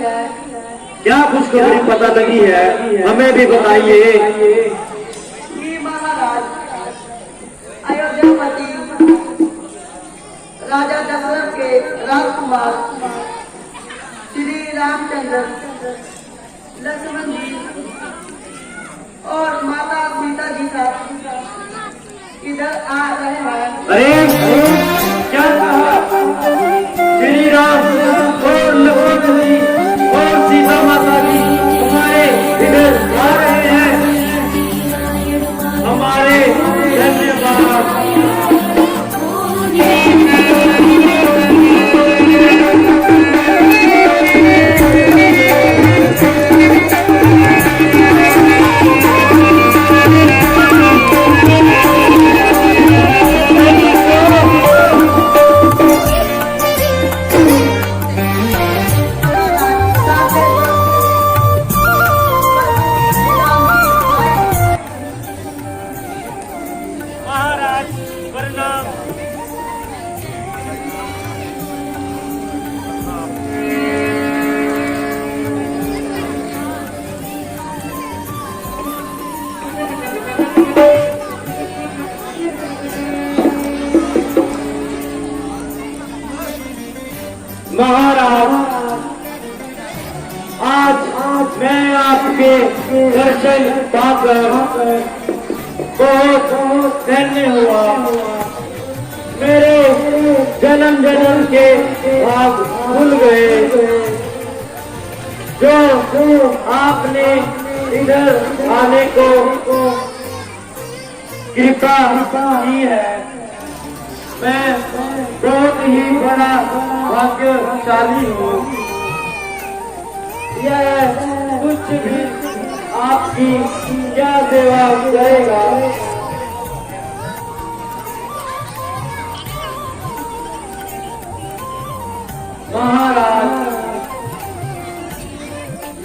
क्या खुशखबरी पता लगी है, हमें भी बताइए। महाराज, अयोध्यापति राजा दशरथ के राजकुमार श्री रामचंद्र, लक्ष्मण जी और माता सीता जी साथ इधर आ रहे हैं। अरे क्या कहा? श्री राम और लक्ष्मण जी और सीता माता जी हमारे इधर आ रहे हैं। हमारे धन्यवाद। महाराज, आज मैं आपके दर्शन पाकर बहुत धन्य हुआ। मेरे जन्म जन्म के भाग खुल गए। जो आपने इधर आने को कृपा की है, मैं बहुत ही बड़ा भाग्यशाली हूँ। यह कुछ भी आपकी क्या सेवा करेगा। महाराज,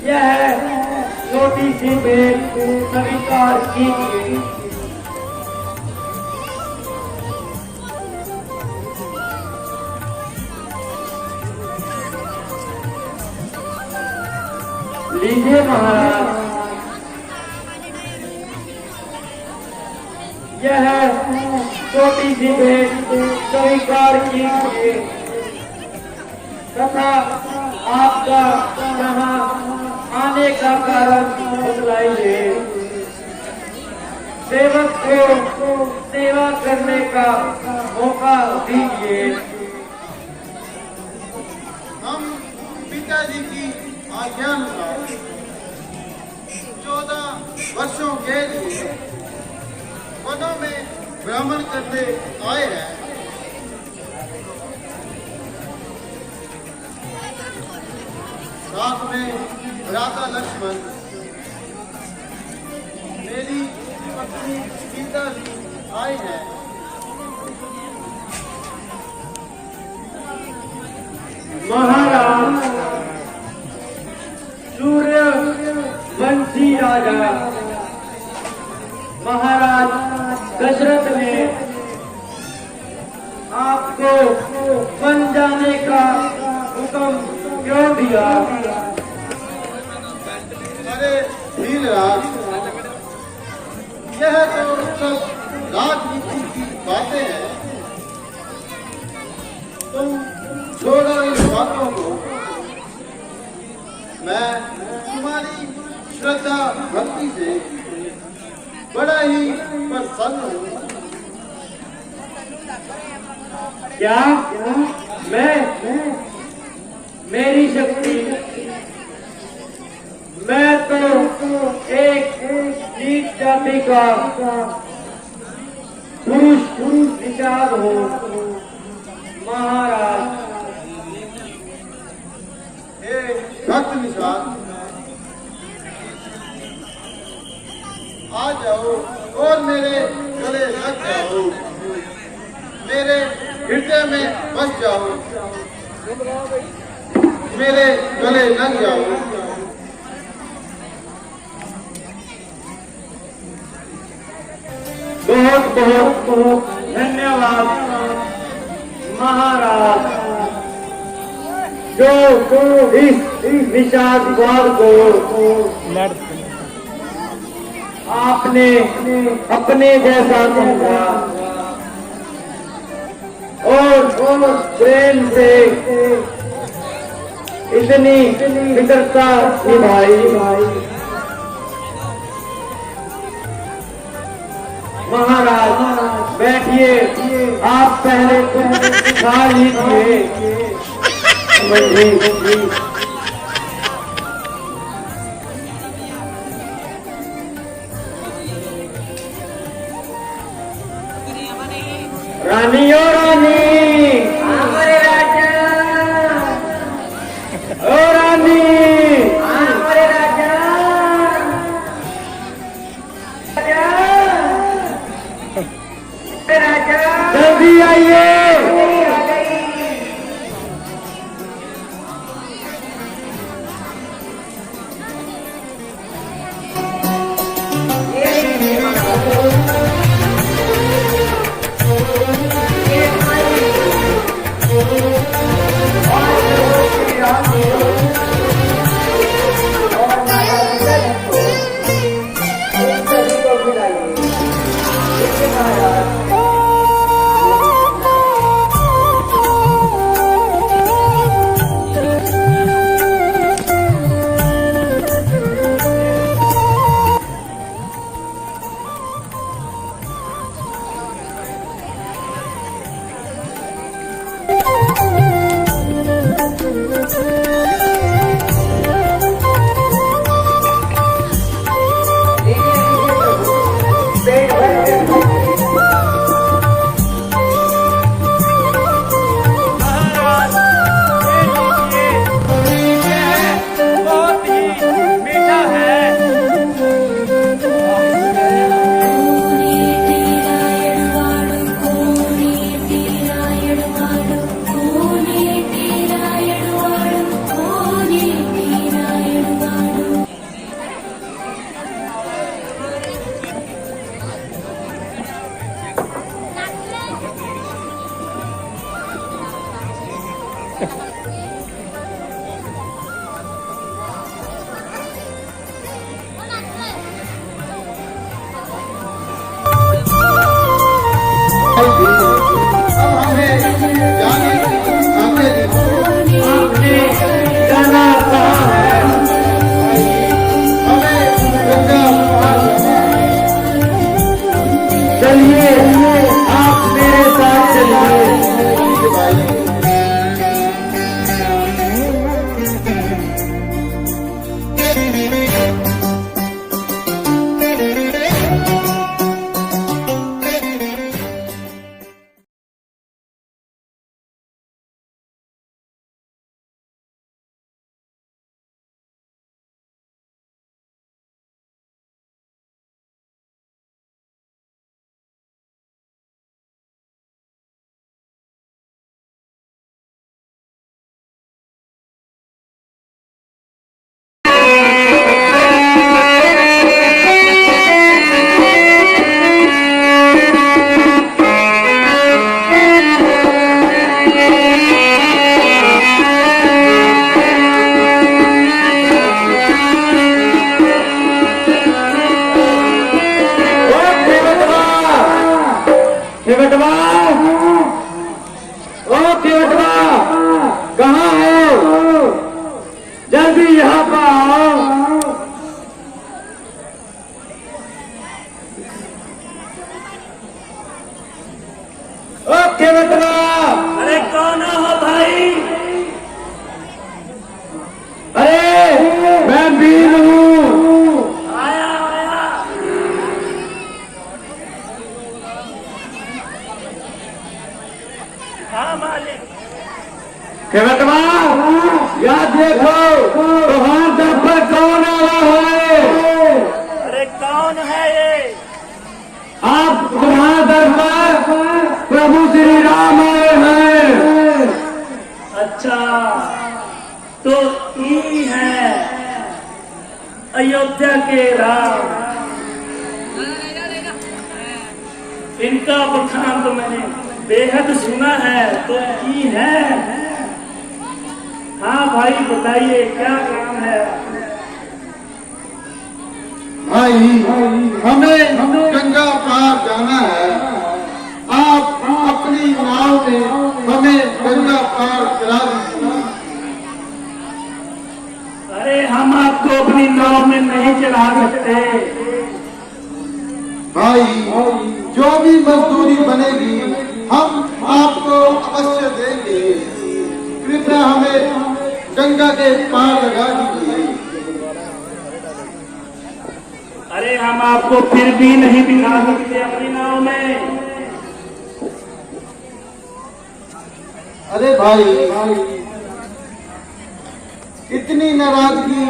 यह छोटी सी भेंट स्वीकार कीजिए। लीजिए महाराज, यह छोटी सी भेंट स्वीकार कीजिए तथा आपका यहाँ आने का कारण बतलाइए। सेवक को सेवा करने का मौका दीजिए। हम पिताजी की आज्ञानुसार 14 वर्षों के लिए वनों में भ्रमण करने आए हैं। साथ में भ्राता लक्ष्मण, मेरी पत्नी सीता जी आई है। महाराज, सूर्यवंशी राजा महाराज दशरथ ने आपको वन जाने का हुक्म क्यों दिया? अरे धीरराज, यह तो सब राजनीति की बातें हैं। तुम छोड़ो इन बातों को। मैं तुम्हारी श्रद्धा भक्ति से बड़ा ही प्रसन्न हूँ। क्या मैं मेरी शक्ति, मैं तो एक नीच जाति का पुरुष निषाद हूँ। महाराज, हे भक्त निषाद, आ जाओ और मेरे गले लग जाओ, मेरे हृदय में बस जाओ, मेरे गले लग जाओ। बहुत बहुत बहुत धन्यवाद महाराज। जो इस निषादवाद को आपने अपने जैसा समझा और प्रेम से इतनी मित्रता निभाई। महाराज बैठिए, आप पहले खा लीजिए। रानी ओ रानी, हमारे राजा, ओ रानी, हमारे राजा, राजा, जल्दी आइए। कहाँ हो? जल्दी यहाँ पर आओ। ओके बेटवा। अरे कौन हो भाई? अरे मैं वीर हूँ। आया आया। हाँ मालिक। बेटवा याद देखो तुम्हारे दर पर कौन आया है? अरे कौन है ये? आप तुम्हारे दर पर प्रभु श्री राम आए हैं। अच्छा तो ई है अयोध्या के राम। इनका बखान तो मैंने बेहद सुना है। तो ई है हाँ भाई बताइए क्या काम है। भाई हमें गंगा पार जाना है। आप अपनी नाव में हमें गंगा पार करा दीजिए। अरे हम आपको अपनी नाव में नहीं चढ़ा सकते। भाई जो भी मजदूरी बनेगी हम आपको अवश्य देंगे। कृपया हमें गंगा के पार लगा दीजिए। अरे हम आपको फिर भी नहीं बिठा सकते अपनी नाव में। अरे भाई इतनी नाराजगी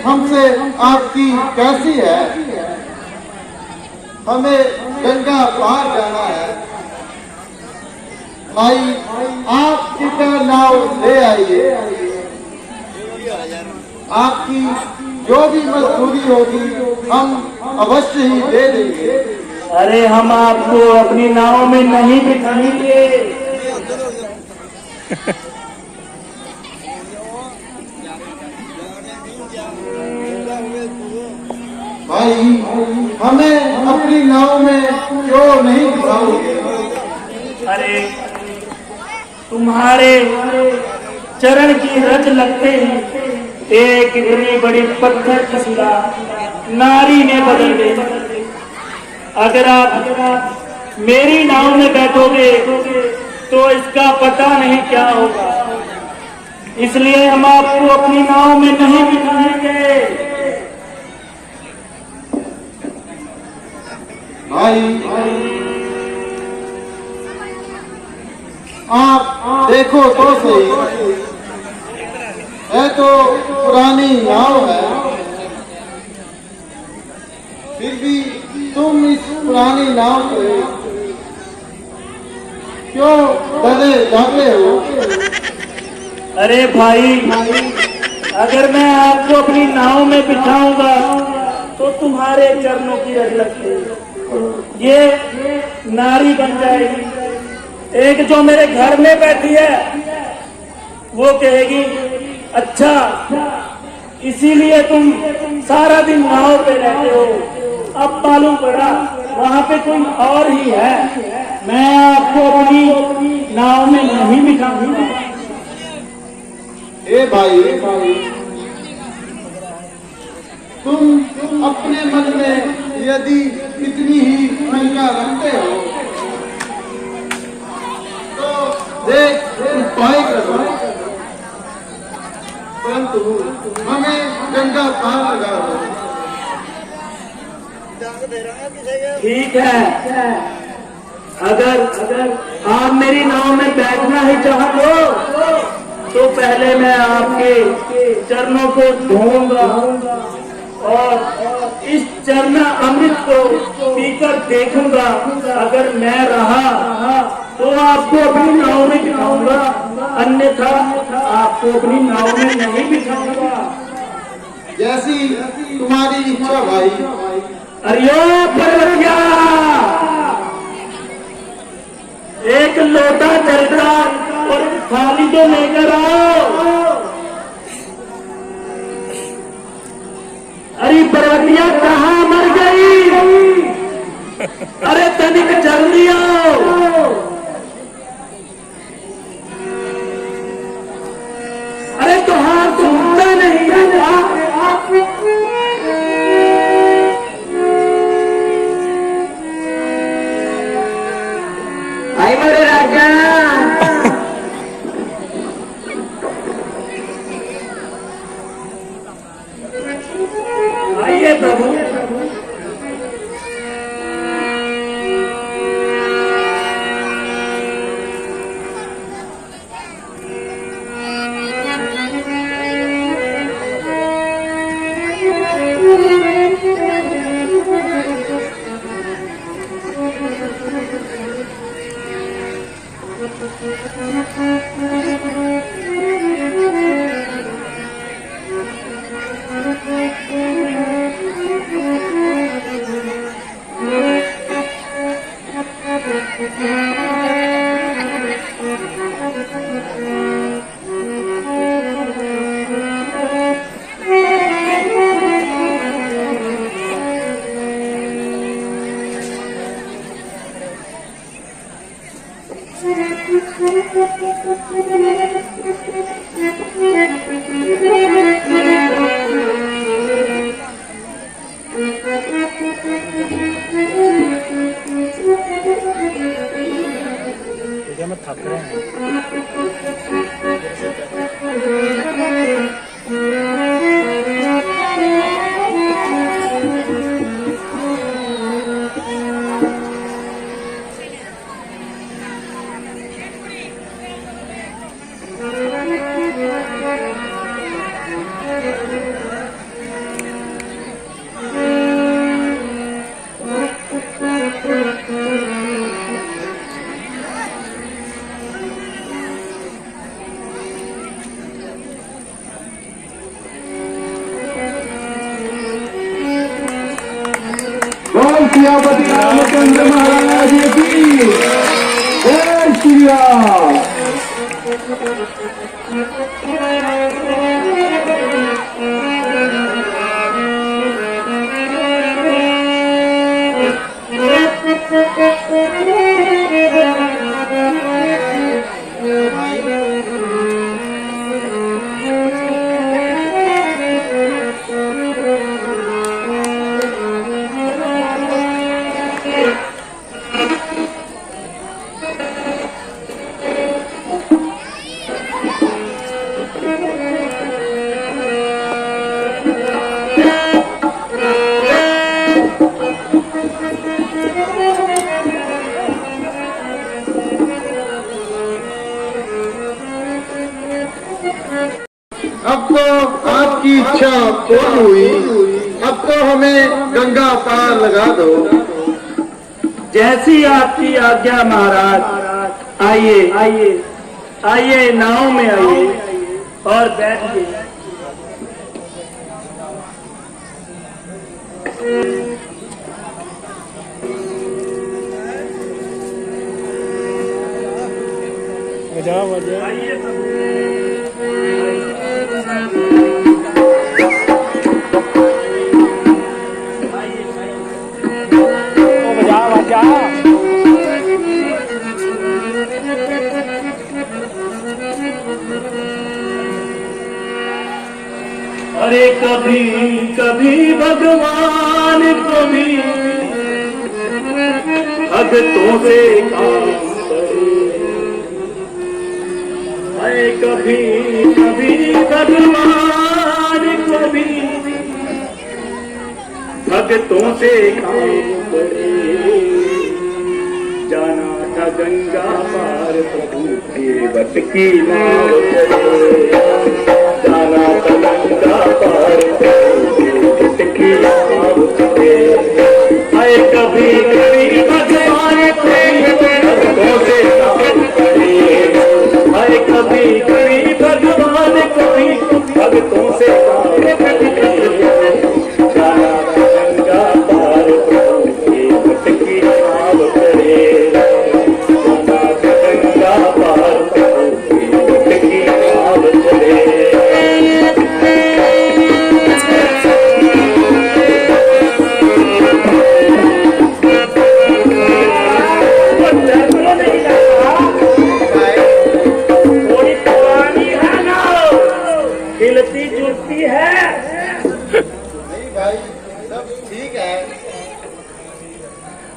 हमसे आपकी कैसी है? हमें गंगा पार जाना है। भाई आप कृपया नाव ले आइए। आपकी जो भी मजदूरी होगी हम अवश्य ही दे देंगे। अरे हम आपको अपनी नाव में नहीं बिठाएंगे। भाई हमें अपनी नाव में क्यों नहीं बिठाओगे? अरे तुम्हारे चरण की रज लगते ही एक इतनी बड़ी पत्थर की शिला नारी ने बदल दी। अगर आप मेरी नाव में बैठोगे तो इसका पता नहीं क्या होगा। इसलिए हम आपको अपनी नाव में नहीं बिठाएंगे। भाई आप देखो तो सही, है तो पुरानी नाव है, फिर भी तुम इस पुरानी नाव से क्यों डरे जाते हो? अरे भाई अगर मैं आपको अपनी नाव में बिठाऊंगा तो तुम्हारे चरणों की रज लगती, ये नारी बन जाएगी। एक जो मेरे घर में बैठी है वो कहेगी अच्छा इसीलिए तुम सारा दिन नाव पे रहते हो। अब मालूम पड़ा वहां पे कोई और ही है। मैं आपको अपनी नाव में नहीं बिठाऊंगा। ए भाई तुम अपने मन में यदि इतनी ही शंका रखते हो तो देख उपाय करो, परंतु हमें गंगा पार लगा दो। ठीक है, अगर आप मेरी नाव में बैठना ही चाहो तो पहले मैं आपके चरणों को धोऊंगा और इस चरण अमृत को पीकर देखूंगा। अगर मैं रहा तो आपको अपनी नाव में बिठाऊंगा, अन्यथा आपको अपनी नाव में नहीं बिठाऊंगा। जैसी तुम्हारी इच्छा भाई। अरे पर्वतिया, एक लोटा जलता और थाली तो लेकर आओ। अरे पर्वतिया कहाँ मर गई? अरे तनिक जल्दी आओ। अरे तो हाँ सुनता नहीं है। आई मेरे राजा, आइए प्रभु। सियापति रामचंद्र महाराज की जय श्री राम। अब तो आपकी इच्छा पूर्ण हुई, अब तो हमें गंगा पार लगा दो। जैसी आपकी आज्ञा महाराज। आइए आइए आइए, नाव में आइए और बैठिए। आइए अरे कभी कभी भगवान को भी भक्तों से काम करे। अरे कभी कभी भगवान को भी भक्तों से काम करे। जाना था गंगा पार प्रभु के वट की नाव करे। जाना था गंगा पार प्रभु के वट की नाव करे। आए कभी कभी भगवान भक्तों से काम करे। आए कभी कभी भगवान कभी भक्तों से काम करे। जाना था गंगा पार प्रभु के वट की नाव करे।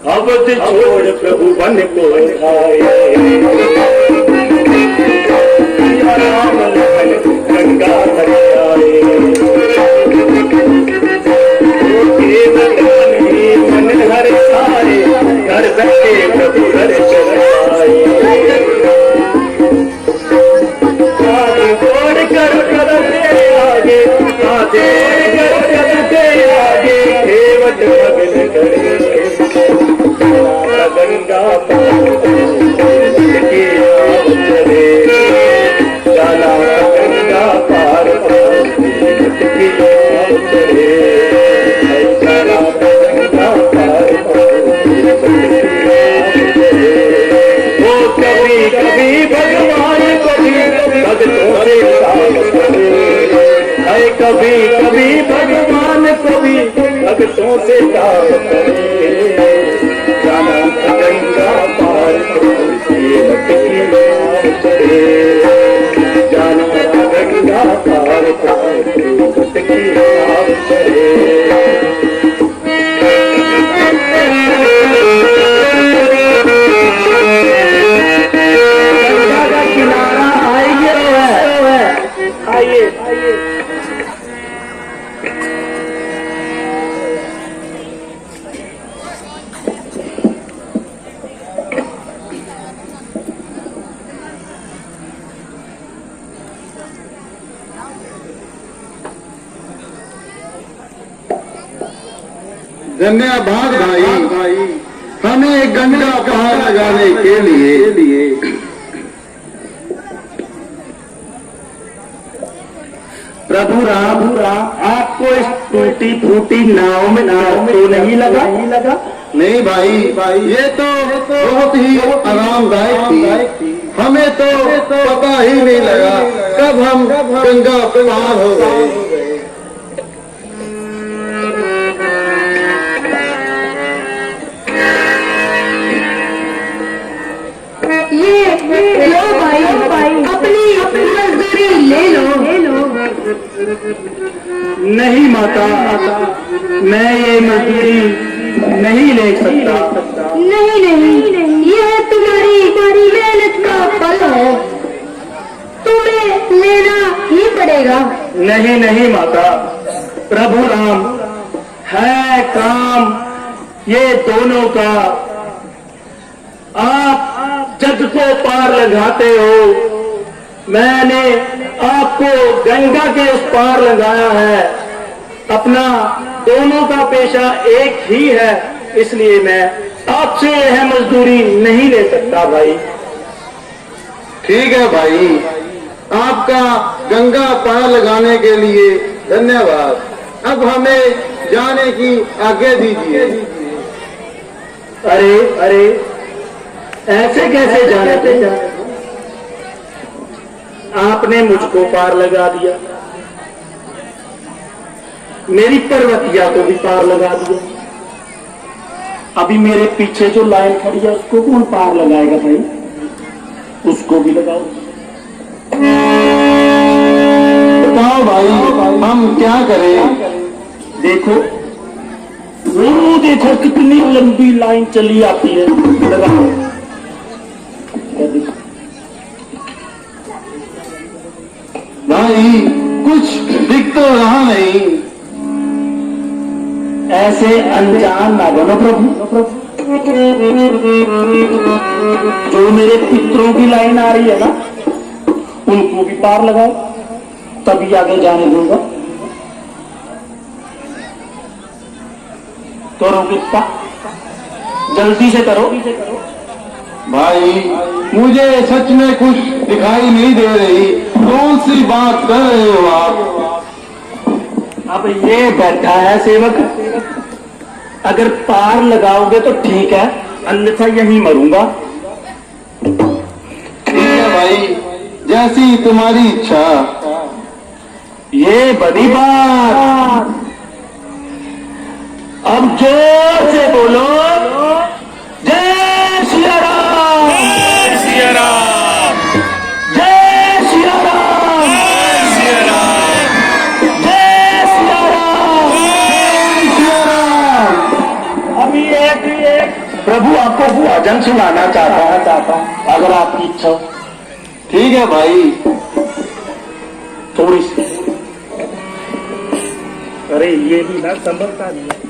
अवध छोड़ प्रभु वन को आए। राम लखन गंगा तट आए। केवल मन हर सारे घर बैठे प्रभु घर चलाए। छोड़ कर करते आगे आगे करते आगे केवट मगन करे। गंगा पार की नाव चले। जाना गंगा पार की नाव चले। जाना गंगा पार की नाव चले। वो कभी कभी भगवान को भी भक्तों से काम करे। अरे कभी कभी भगवान को भी भक्तों से काम करे। जाना गंगा पार के वट की नाव चले। जाना गंगा पार के वट की नाव चले। गंगा का किनारा आइए आइए। धन्यवाद भाई, हमें गंगा पार लगाने के लिए प्रभु राम आपको इस टूटी फूटी नाव में नाव तो नहीं लगा? नहीं भाई, ये तो बहुत ही आरामदायक थी। हमें तो पता ही नहीं लगा कब हम गंगा पार हो गए। ये लो भाई, अपनी मजदूरी ले लो। नहीं माता, मैं ये मजदूरी नहीं ले सकता। नहीं, यह तुम्हारी मेहनत का फल है, तुम्हें लेना ही पड़ेगा। नहीं माता, प्रभु राम है काम ये दोनों का। आप जग को पार लगाते हो, मैंने आपको गंगा के उस पार लगाया है। अपना दोनों का पेशा एक ही है, इसलिए मैं आपसे यह मजदूरी नहीं ले सकता भाई। ठीक है भाई, आपका गंगा पार लगाने के लिए धन्यवाद। अब हमें जाने की आज्ञा दीजिए। अरे ऐसे कैसे जाने थे? आपने मुझको पार लगा दिया, मेरी पर्वतिया को भी पार लगा दिया। अभी मेरे पीछे जो लाइन खड़ी है उसको कौन पार लगाएगा भाई? उसको भी लगाओ। बताओ भाई, हम क्या करें? देखो वो देखो कितनी लंबी लाइन चली आती है। लगाओ। भाई कुछ दिख तो रहा नहीं। ऐसे अनजान ना बनो प्रभु। जो मेरे पितरों की लाइन आ रही है ना, उनको भी पार लगाओ, तभी आगे जाने दूंगा। करो कितना जल्दी से करो। भाई मुझे सच में कुछ दिखाई नहीं दे रही। कौन सी बात कर रहे हो आप? अब ये बैठा है सेवक, अगर पार लगाओगे तो ठीक है, अन्यथा यहीं मरूंगा। ठीक है भाई, जैसी तुम्हारी इच्छा। ये बड़ी बात। अब जोर से बोलो, जय सिया राम, जय सिया राम, जय सिया राम, जय सिया राम, जय सिया राम, जय सिया राम। अभी एक प्रभु आपको भजन सुनाना चाहता हूं, अगर आपकी इच्छा हो। ठीक है भाई। थोड़ी सी। अरे ये भी ना समझता नहीं है।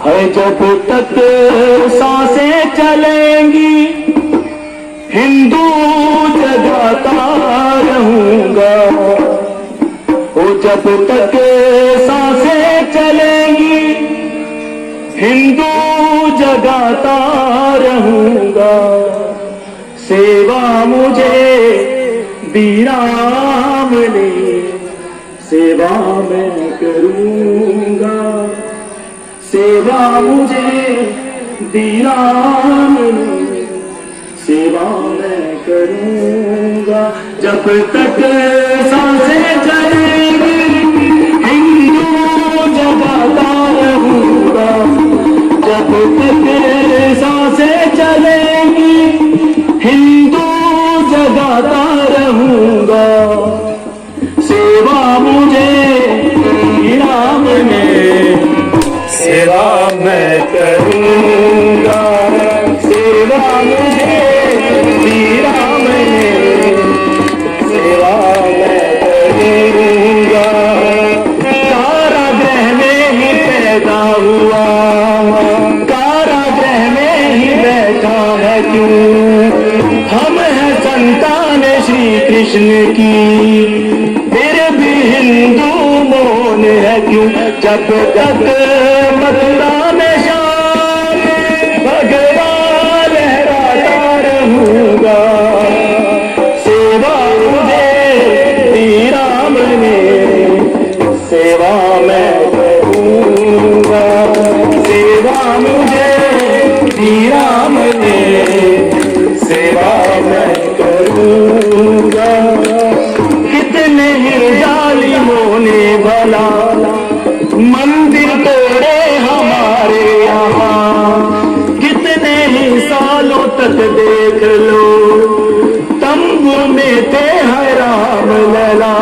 है जब तक सांसें चलेंगी, हिंदू जगाता रहूंगा। वो जब तक सांसें चलेंगी, हिंदू जगाता रहूंगा। सेवा मुझे दी राम ने, सेवा मैं करूंगा। सेवा मुझे दी राम ने, सेवा मैं करूंगा। जब तक सांसें चलेंगी, हिंदू जगाता रहूंगा। जब तक सांसें चलेंगी, हिंदू जगाता रहूंगा। सेवा मुझे राम ने, सेवा मैं करूंगा। सेवा मुझे राम ने, सेवा मैं करूंगा। कारागृह में ही पैदा हुआ, कारागृह में ही बैठा है क्यों? हम हैं संतान श्री कृष्ण की, फिर भी हिंदू मौन है क्यों? जब तक मथुरा में शाम भगवान लहराता रहूंगा। सेवा मुझे सेवा मैं करूंगा। कितने ही जालिमों ने भला मंदिर तोड़े हमारे यहाँ, कितने ही सालों तक देख लो तंबू में थे है राम लला।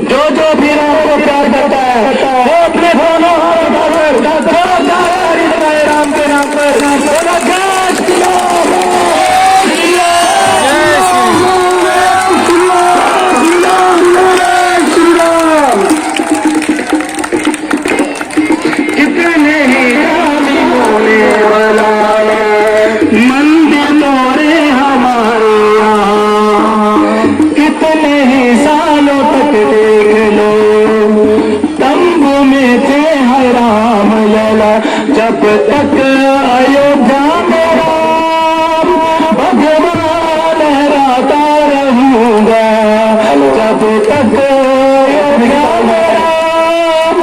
जो भी राम को प्यार करता है वो अपने दोनों राम के नाम पर मंदिर तोड़े हमारे यहाँ, कितने ही सालों तक देख लो तंबू में थे है राम लला। जब तक अयोध्या में राम भगवान लहराता रहूंगा, जब तक अयोध्या में राम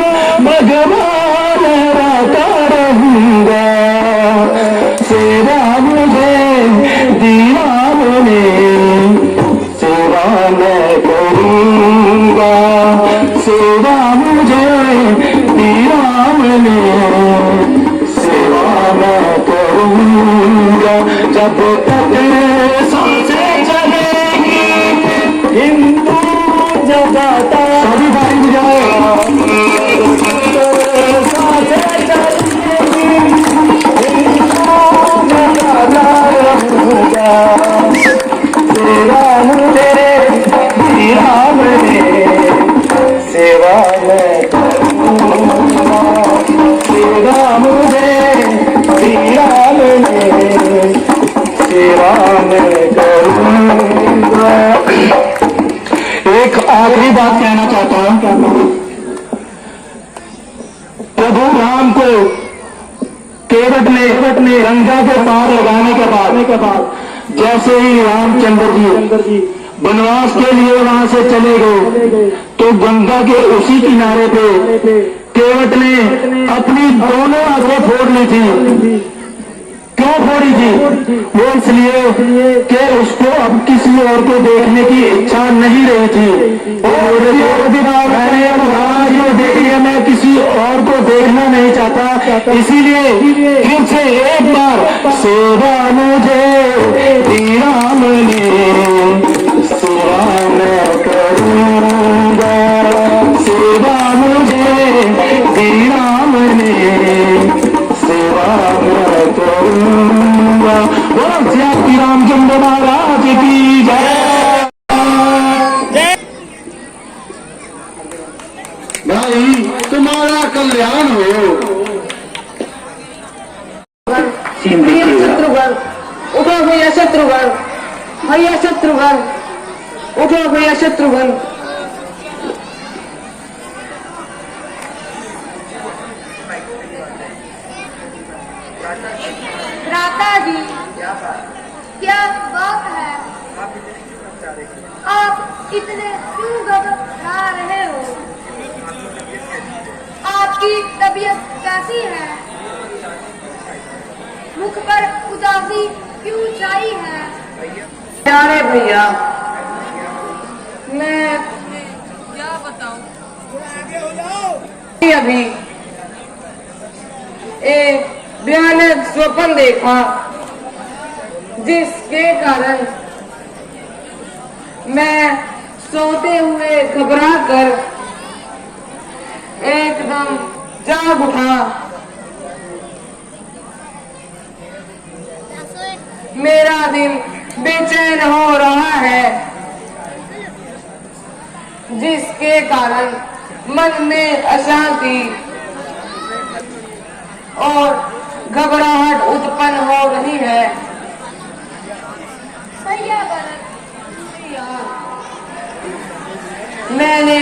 भगवान लहराता रहूंगा। सेवा मुझे दी राम ने, सेवा मैं करूंगा। सेवा मुझे दी राम ने, सेवा मैं करूंगा। जब तक सांसें चलेगी हिंदू जगाता, सभी भाई बुझाओ, सांसें चलेगी सेवा मुझे राम ने, सेवा मैं करूंगा। सेवा मुझे राम ने, सेवा मैं करूंगा। एक आखिरी बात कहना चाहता हूं। प्रभु राम को केवट ने गंगा के पार लगाने के बाद जैसे ही रामचंद्र जी वनवास के लिए वहां से चले गए, तो गंगा के उसी किनारे पे केवट ने अपनी दोनों आंखें फोड़ ली थी। क्यों फोड़ी थी? वो इसलिए कि उसको अब किसी और को देखने की इच्छा नहीं रही थी। और मैंने देखिए मैं किसी और को देखना नहीं चाहता, इसीलिए फिर से एक बार सेवा मुझे दी राम ने, सेवा मैं करूंगा। सेवा मुझे दी राम ने, सेवा मैं करूंगा। बोलो श्री रामचंद्र महाराज की जय। भाई तुम्हारा कल्याण हो। शत्रुघ्न उठो भैया, शत्रुघ्न भैया, शत्रुघ्न उठो भैया, शत्रुघ्न। भ्राता जी, क्या बात है? आप इतने क्यों घबरा रहे हो? आपकी तबीयत कैसी है? मुख पर उदासी क्यों छाई है? प्यारे भैया, मैं क्या बताऊं? अभी एक भयानक स्वप्न देखा, जिसके कारण मैं सोते हुए घबरा कर एकदम जाग उठा। मेरा दिल बेचैन हो रहा है, जिसके कारण मन में अशांति और घबराहट उत्पन्न हो रही है। मैंने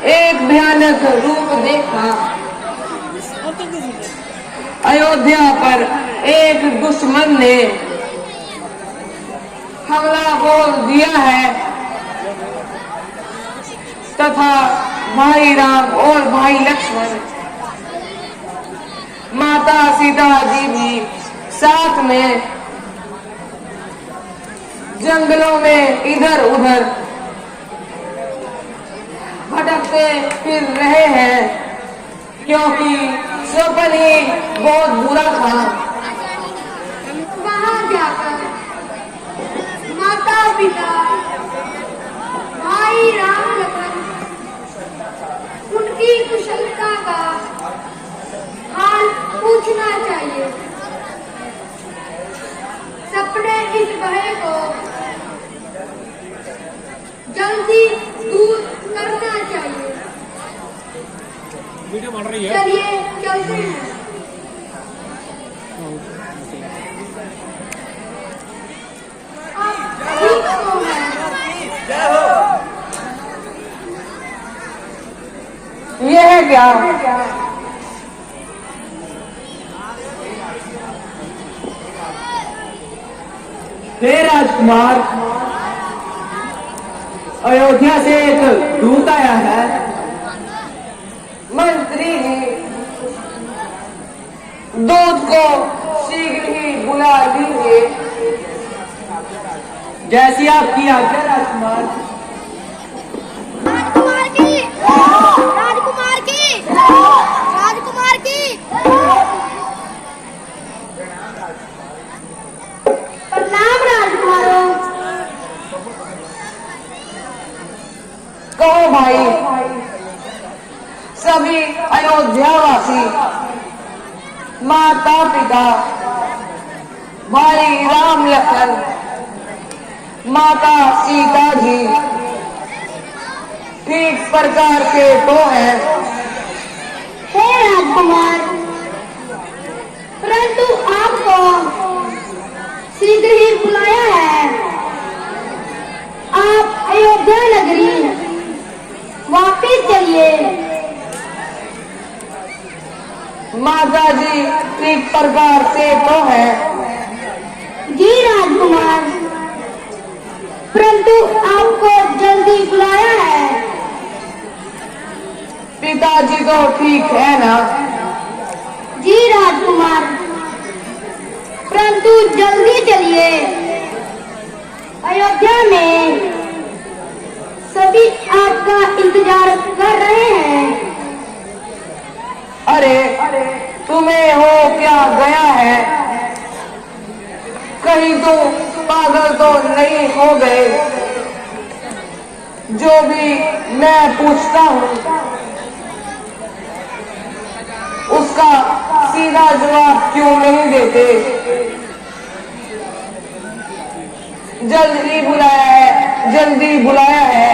एक भयानक रूप देखा। अयोध्या पर एक दुश्मन ने हमला बोल दिया है तथा भाई राम और भाई लक्ष्मण, माता सीता जी भी साथ में जंगलों में इधर उधर भटकते फिर रहे हैं, क्योंकि स्वप्न ही बहुत बुरा था। वहाँ जाकर माता पिता भाई राम लखन उनकी कुशलता का हाल पूछना चाहिए। सपने इस भय को जल्दी दूर करना चाहिए। चलिए चलते हैं। अब ठीक तो है। यह क्या? हे राजकुमार, अयोध्या से एक दूत आया है। मंत्री जी, दूत को शीघ्र ही बुला लीजिए। जैसी आपकी आज्ञा राजकुमार। राजकुमार की राजकुमार की राजकुमार की प्रणाम राजकुमारों। कहो भाई, सभी अयोध्यावासी, माता पिता, भाई राम लखन, माता सीता जी ठीक प्रकार के तो हैं। हे राजकुमार, परंतु आपको शीघ्र ही बुलाया है। आप अयोध्या नगरी वापिस चलिए। माता जी ठीक प्रकार से तो हैं। जी राजकुमार, परंतु आपको जल्दी बुलाया है। पिताजी तो ठीक है ना? जी राजकुमार, परंतु जल्दी चलिए। अयोध्या में सभी आपका इंतजार कर रहे हैं। अरे तुम्हें हो क्या गया है? कहीं तो पागल तो नहीं हो गए? जो भी मैं पूछता हूँ उसका सीधा जवाब क्यों नहीं देते? जल्दी बुलाया है, जल्दी बुलाया है,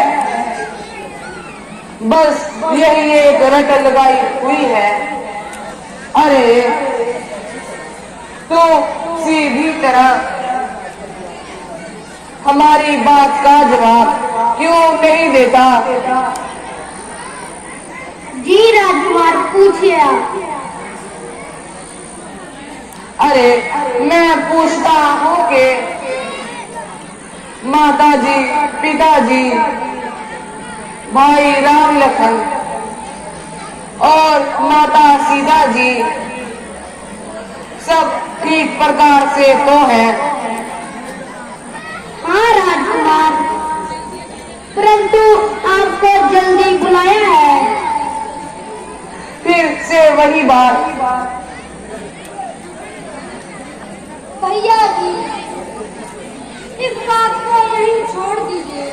बस यही एक रट लगाई हुई है। अरे तो सीधी तरह हमारी बात का जवाब क्यों नहीं देता? जी राजकुमार, पूछिए आप। अरे मैं पूछता हूँ कि माता जी, पिताजी, भाई राम लखन और माता सीता जी सब ठीक प्रकार से तो हैं। हाँ राजकुमार, परंतु आपको जल्दी बुलाया है। फिर से वही बात। भैया जी, इस बात को यहीं छोड़ दीजिए।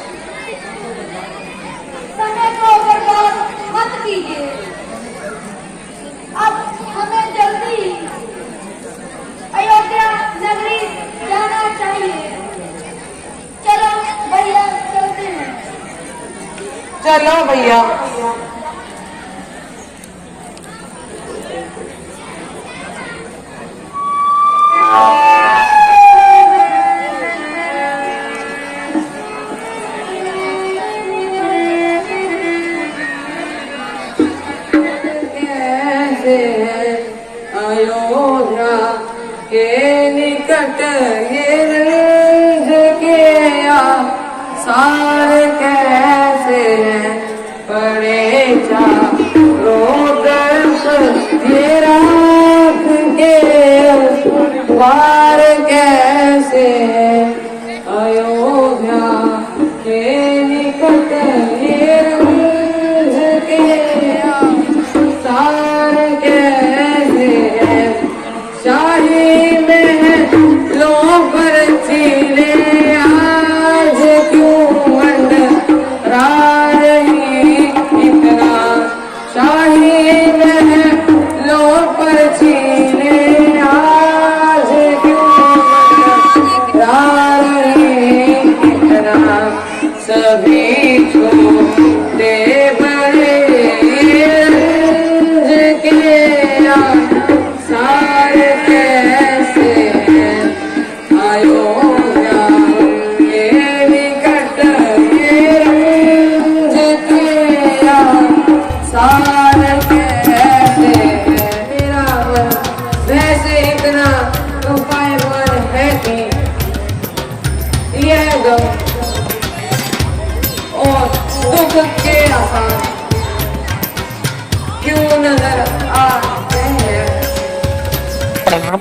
समय को बर्बाद मत कीजिए। अब हमें जल्दी अयोध्या नगरी जाना चाहिए। चलो भैया, चलते हैं। चलो भैया। अयोध्या के निकट ये रंज के सार कैसे हैं पड़े चारों तरफ ये रात के वार कैसे हैं। अयोध्या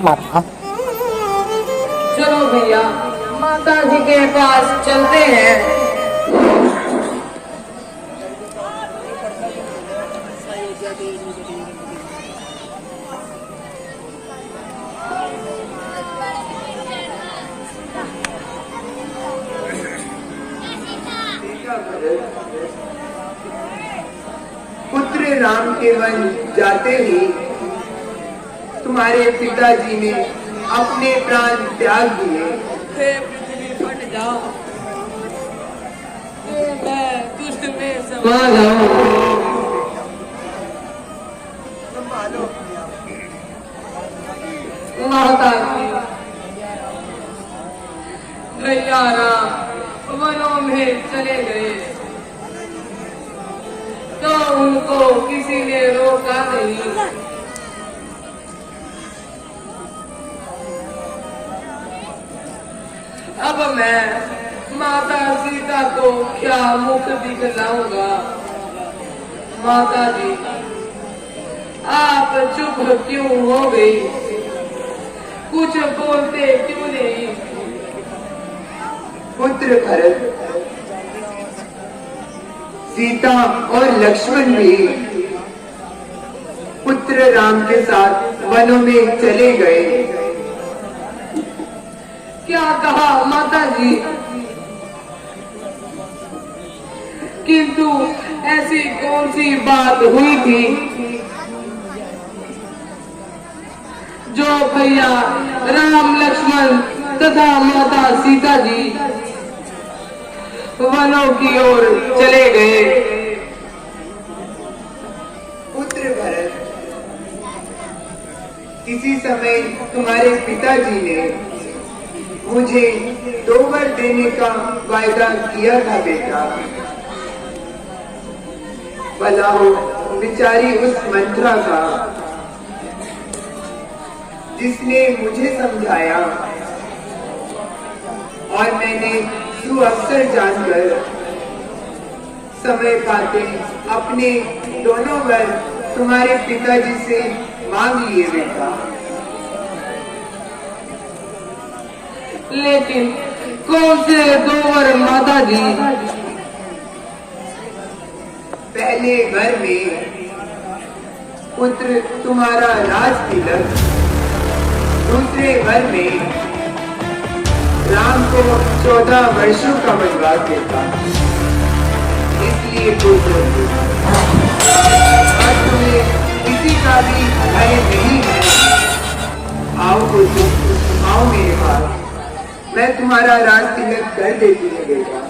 चलो भैया माता जी के पास चलते हैं। पुत्र राम के वन जाते ही तुम्हारे पिताजी ने अपने प्राण त्याग दिए। हे पृथ्वी फट जाओ, मैं दुष्ट में समा जाऊं। माता जी भैया राम वनों में चले गए तो उनको किसी ने रोका नहीं। अब मैं माता सीता को क्या मुख दिखलाऊंगा। माता जी आप चुप क्यों हो गई, कुछ बोलते क्यों नहीं। पुत्र भरत, सीता और लक्ष्मण भी पुत्र राम के साथ वनों में चले गए। क्या कहा माता जी, किंतु ऐसी कौन सी बात हुई थी जो भैया राम लक्ष्मण तथा माता सीता जी वनों की ओर चले गए। पुत्र भरत, किसी समय तुम्हारे पिताजी ने मुझे 2 वर देने का वायदा किया था बेटा। भला हो बेचारी उस मंत्रा का जिसने मुझे समझाया और मैंने सुअवसर जानकर समय पाते अपने दोनों वर तुम्हारे पिताजी से मांग लिए बेटा। लेकिन कौन से 2 वर माता जी? पहले वर में पुत्र तुम्हारा राज तिलक, दूसरे वर में राम को 14 वर्षों का वनवास देता। इसलिए पुत्र आज तुम्हें किसी का भी भय नहीं है। आओ पुत्र, आओ मेरे पास, मैं तुम्हारा राज तिलक कर देती हूँ बेटा।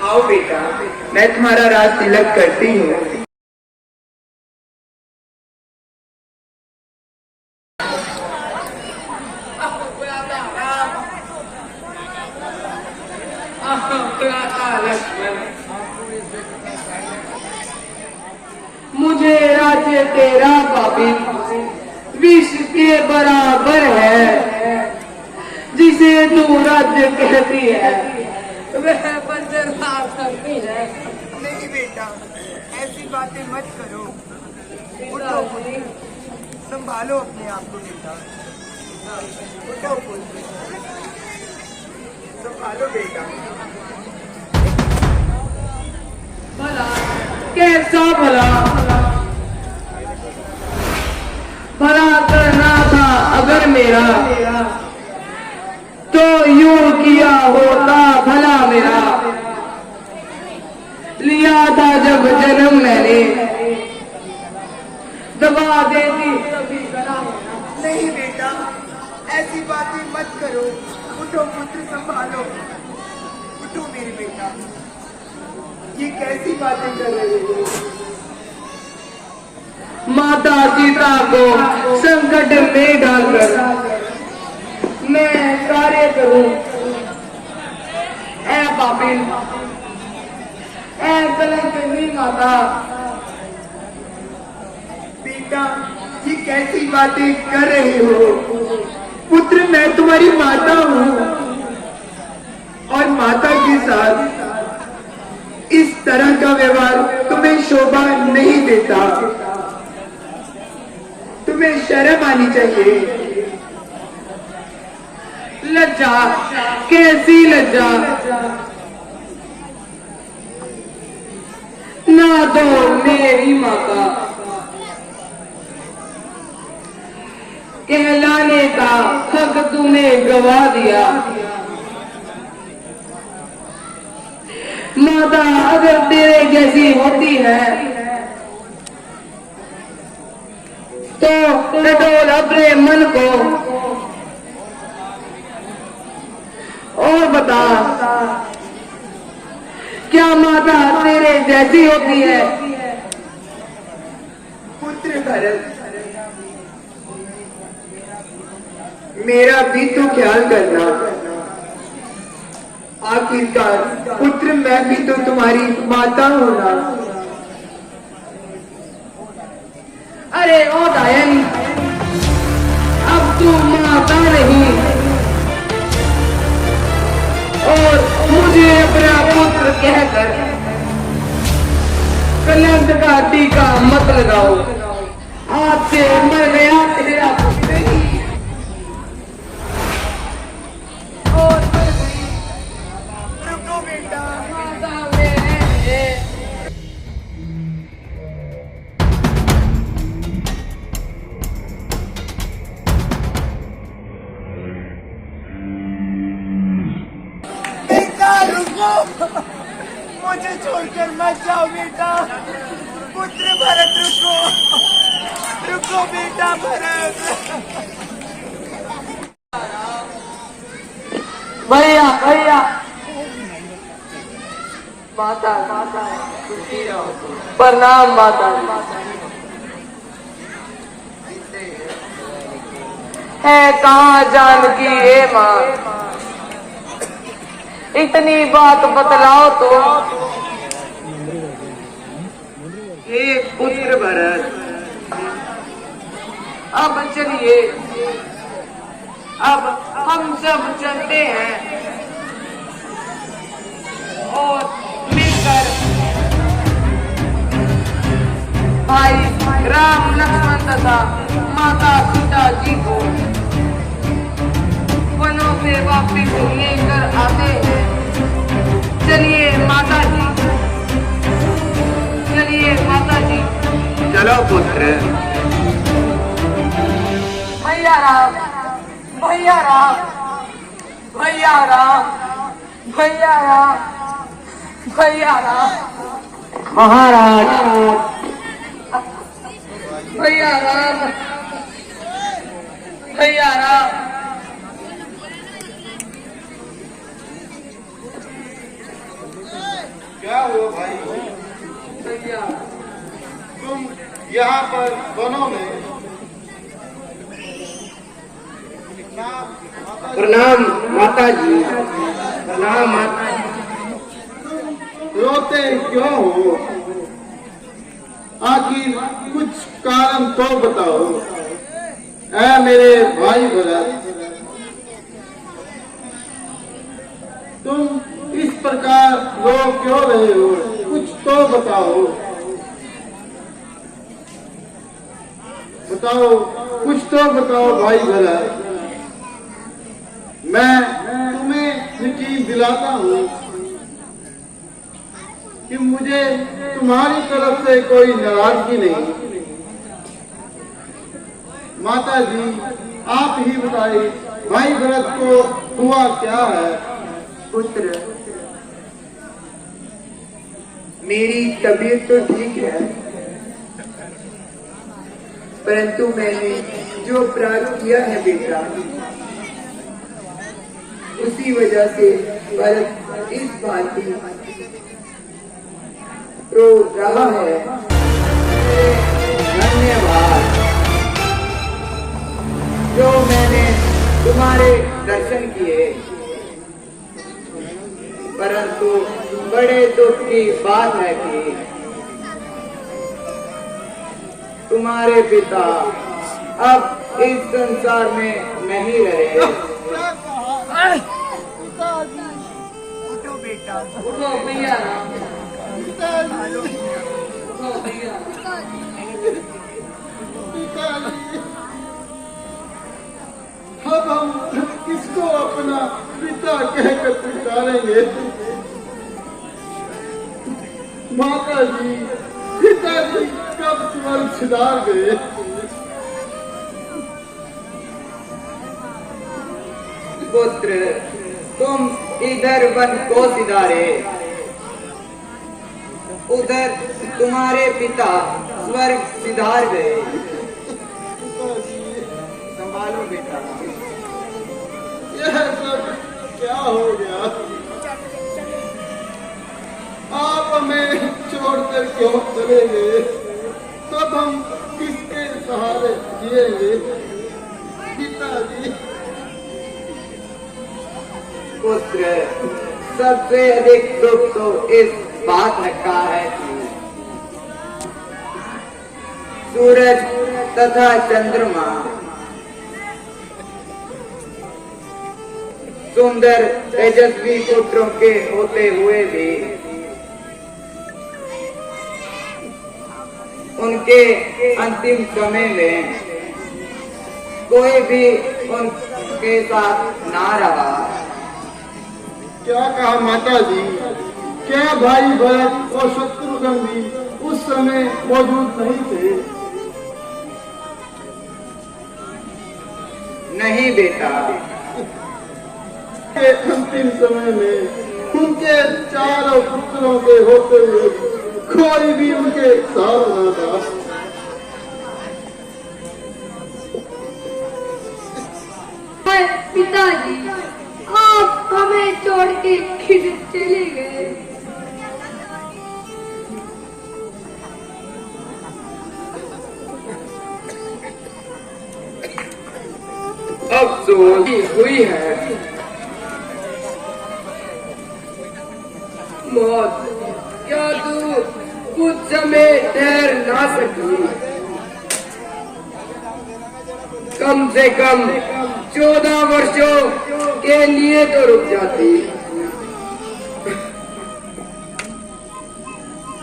आओ बेटा, मैं तुम्हारा राज तिलक करती हूँ। मुझे राज्य तेरा पापी विष के बराबर है, जिसे तू राज्य कहती है वह बंजर करती है। नहीं बेटा, ऐसी बातें मत करो। उठो, संभालो अपने आप को बेटा। उठो, संभालो बेटा। भला कैसा भला भला करना था अगर मेरा, तो यूं किया होता भला मेरा। लिया था जब जन्म मैंने, दबा देती कभी गला मेरा। नहीं बेटा, ऐसी बातें मत करो। उठो पुत्र, संभालो। उठो मेरे बेटा, ये कैसी बातें कर रहे हो? माता सीता को संकट में डालकर मैं कार्य करूं। ऐ पापिन, ऐ कलंकिनी माता। बेटा, ये कैसी बातें कर रहे हो? पुत्र, मैं तुम्हारी माता हूँ और माता के साथ इस तरह का व्यवहार तुम शोभा नहीं देता। तुम्हें शर्म आनी चाहिए। लज्जा, कैसी लज्जा। ना तो मेरी माता कहलाने का हक तूने गवा दिया। माता अगर तेरे जैसी होती है तो टटोल अपने मन को और बता, क्या माता तेरे जैसी होती है? पुत्र भरत, मेरा भी तो ख्याल करना। आखिरकार पुत्र मैं भी तो तुम्हारी माता हूं ना। अरे ओ दायन, अब तू माता नहीं और मुझे अपना पुत्र कहकर कलंक का टीका मत लगाओ। आज से मर गया तेरा पुत्र ही और मर गई रुको बेटा, माता मेरे। बेटा रुको, मुझे छोड़कर मत जाओ बेटा। पुत्र भरत रुको, रुको बेटा भरत। भैया भैया, माता माता खुशी रहो। प्रणाम माता। है कहाँ जानकी हे माँ, इतनी बात बतलाओ तो। हे पुत्र भरत, अब चलिए, अब हम सब चलते हैं और मिलकर भाई राम लक्ष्मण तथा माता सीता जी को वनों से वापिस लेकर आते हैं। चलिए माता जी, चलिए माता जी। चलो पुत्र। भैया राम, भैया राम, भैया राम, भैया राम, भैया राम। महाराज, भैया राम, भैया राम। क्या हुआ भाई? भैया तुम यहाँ पर वनों में प्रणाम माता जी, प्रणाम माता जी। रोते क्यों हो? आखिर कुछ कारण तो बताओ। ऐ मेरे भाई भरत, तुम इस प्रकार रो क्यों रहे हो? कुछ तो बताओ, बताओ, कुछ तो बताओ भाई भरत। मैं तुम्हें यकीन दिलाता हूँ कि मुझे तुम्हारी तरफ से कोई नाराजगी नहीं। माता जी, आप ही बताइए, भाई भरत को हुआ क्या है? पुत्र, मेरी तबीयत तो ठीक है, परंतु मैंने जो अपराध किया है बेटा, उसी वजह से भरत इस भांति रो रहा है। धन्यवाद जो मैंने तुम्हारे दर्शन किए, परंतु बड़े दुख की बात है कि तुम्हारे पिता अब इस संसार में नहीं रहे। उठो बेटा, उठो भैया राम, उठो भैया। पिताजी, अब हम किसको अपना पिता कहकर पुकारेंगे? माता जी, पिताजी कब स्वर्ग सिधार गए? पुत्र, तुम इधर वन को सिधारे, उधर तुम्हारे पिता स्वर्ग सिधार गए। संभालो बेटा। यह सब क्या हो गया? आप हमें छोड़कर क्यों चले गए? तब हम किसके सहारे जिएंगे? पिताजी, पुत्र, सबसे अधिक दुख तो इस बात का है कि सूरज तथा चंद्रमा सुंदर तेजस्वी पुत्रों के होते हुए भी उनके अंतिम समय में कोई भी उनके साथ ना रहा। क्या कहा माता जी? क्या भाई भरत और शत्रुघ्न भी उस समय मौजूद नहीं थे? नहीं बेटा, के अंतिम समय में उनके चारों पुत्रों के होते हुए कोई भी उनके साथ न था। पिताजी, आप हमें छोड़ के खिड़ चले गए। अफसोस हुई है। मौत, क्या तू कुछ समय ठहर ना सकी? कम से कम 14 वर्षों के लिए तो रुक जाती।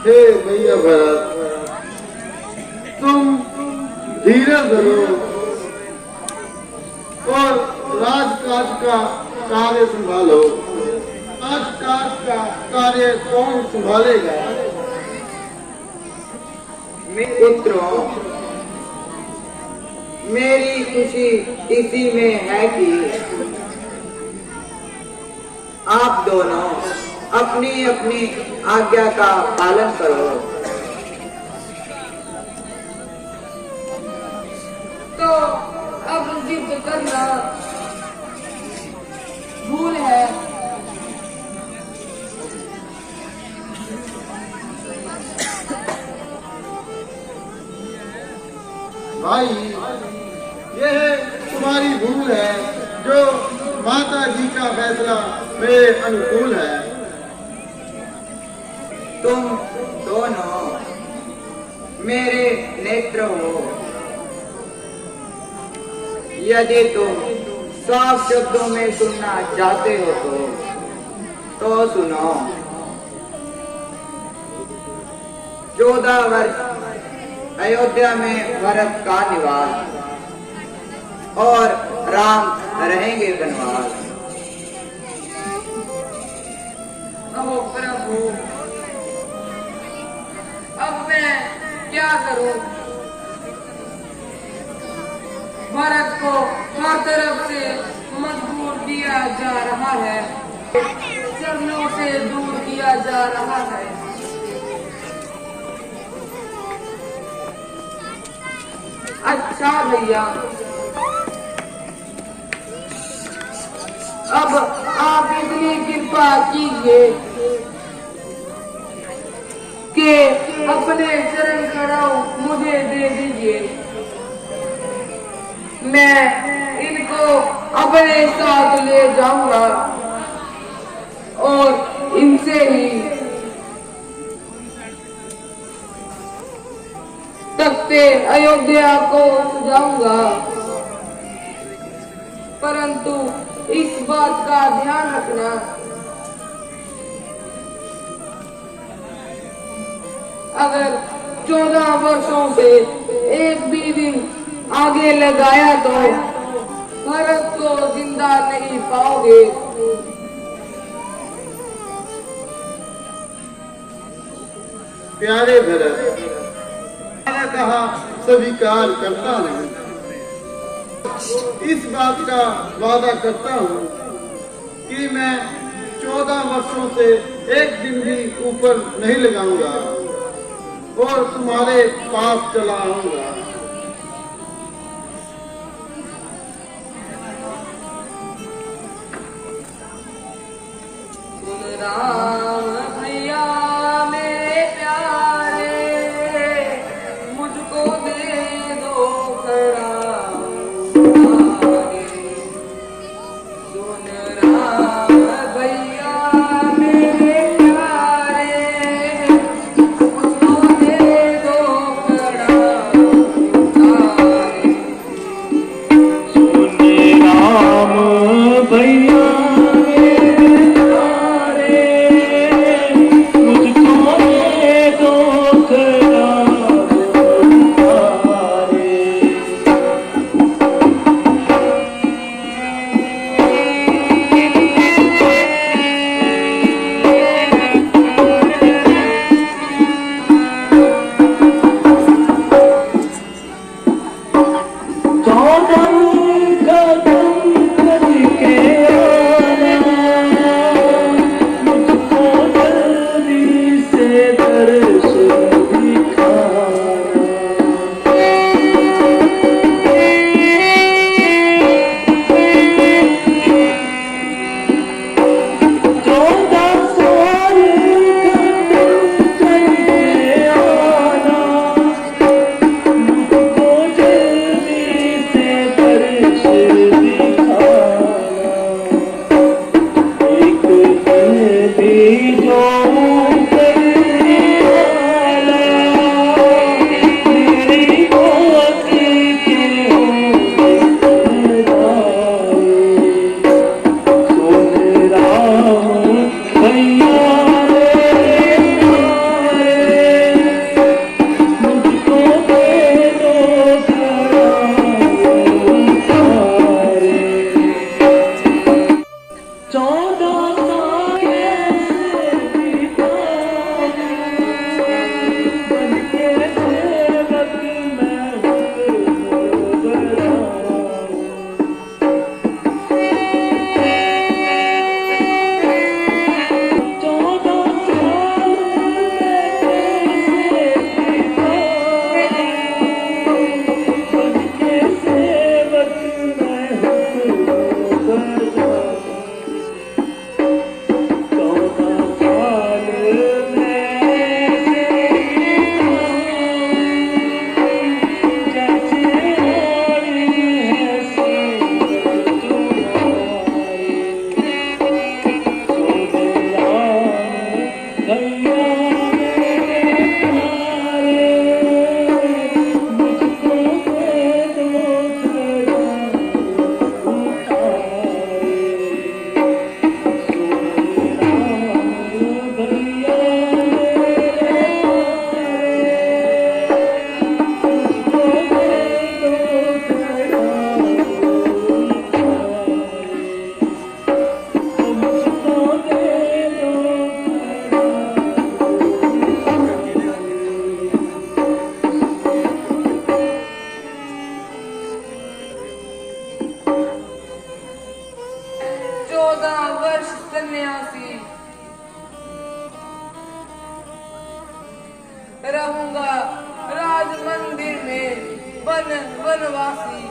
हे भैया भरत, तुम धीरज धरो और राजकाज का कार्य संभालो। राजकाज का कार्य कौन संभालेगा? पुत्रों, मेरी खुशी इसी में है कि आप दोनों अपनी अपनी आज्ञा का पालन करो। तो अब जिद करना भूल है। भाई, यह तुम्हारी भूल है जो माता जी का फैसला मेरे अनुकूल है। तुम दोनों मेरे नेत्र हो। यदि तुम साफ शब्दों में सुनना चाहते हो तो सुनो। 14 वर्ष अयोध्या में भरत का निवास और राम रहेंगे वनवास। अहो प्रभु, अब मैं क्या करूं? भारत को हर तरफ से मजबूर किया जा रहा है, चरणों से दूर किया जा रहा है। अच्छा भैया, अब आप इतनी कृपा कीजिए कि अपने चरण कड़ाऊ मुझे दे दीजिए। मैं इनको अपने साथ ले जाऊंगा और इनसे ही तख्ते अयोध्या को सजाऊंगा। परंतु इस बात का ध्यान रखना, अगर 14 वर्षों से एक भी दिन आगे लगाया तो भरत को जिंदा नहीं पाओगे। प्यारे भरत, मैंने कहा स्वीकार करता हूँ। इस बात का वादा करता हूँ कि मैं 14 वर्षों से एक दिन भी ऊपर नहीं लगाऊंगा और तुम्हारे पास चला आऊंगा। राम भैया मेरे प्यारे, मुझको दे दो खड़ा उतारे। सुन राम भैया मेरे प्यारे, मुझको दे दो खड़ा उतारे। सुन राम भैया रहूंगा राज मंदिर में वनवासी।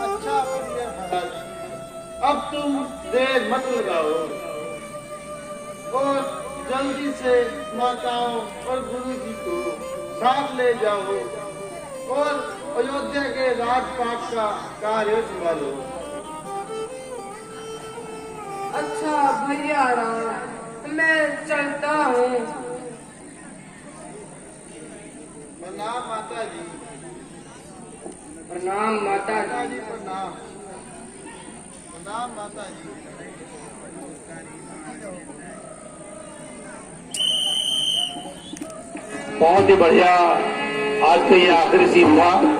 अच्छा प्रिय महाराज, अब तुम देर मत लगाओ और जल्दी से माताओं और गुरु जी को साथ ले जाओ और अयोध्या के राजपाट का कार्य संभालो। अच्छा भैया राम, मैं चलता हूँ। प्रणाम माता जी। प्रणाम माता जी। प्रणाम प्रणाम माता जी। बहुत ही बढ़िया। आज तो ये आखिरी सीन हुआ।